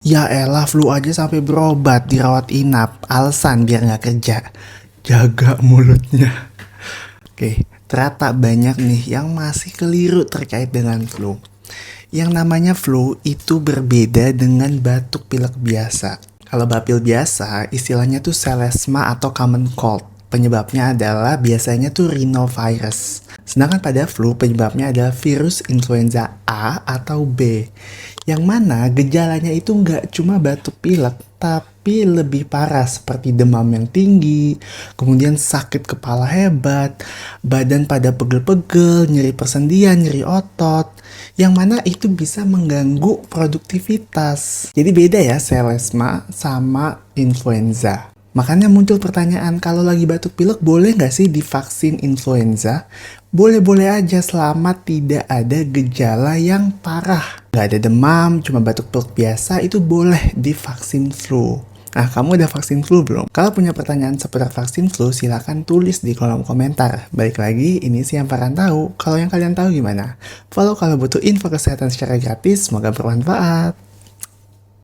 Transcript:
Ya elah, flu aja sampai berobat, dirawat inap. Alasan biar nggak kerja. Jaga mulutnya. Oke, ternyata banyak nih yang masih keliru terkait dengan flu. Yang namanya flu itu berbeda dengan batuk pilek biasa. Kalau batuk biasa, istilahnya tuh selesma atau common cold. Penyebabnya adalah biasanya tuh rhinovirus. Sedangkan pada flu penyebabnya adalah virus influenza A atau B. Yang mana gejalanya itu nggak cuma batuk pilek, tapi lebih parah seperti demam yang tinggi, kemudian sakit kepala hebat, badan pada pegel-pegel, nyeri persendian, nyeri otot, yang mana itu bisa mengganggu produktivitas. Jadi beda ya selesma sama influenza. Makanya muncul pertanyaan, kalau lagi batuk pilek boleh nggak sih divaksin influenza? Boleh-boleh aja selama tidak ada gejala yang parah. Nggak ada demam, cuma batuk pilek biasa, itu boleh divaksin flu. Nah, kamu udah vaksin flu belum? Kalau punya pertanyaan seputar vaksin flu, silahkan tulis di kolom komentar. Balik lagi, ini sih yang Farhan tahu. Kalau yang kalian tahu gimana? Follow kalau butuh info kesehatan secara gratis, semoga bermanfaat.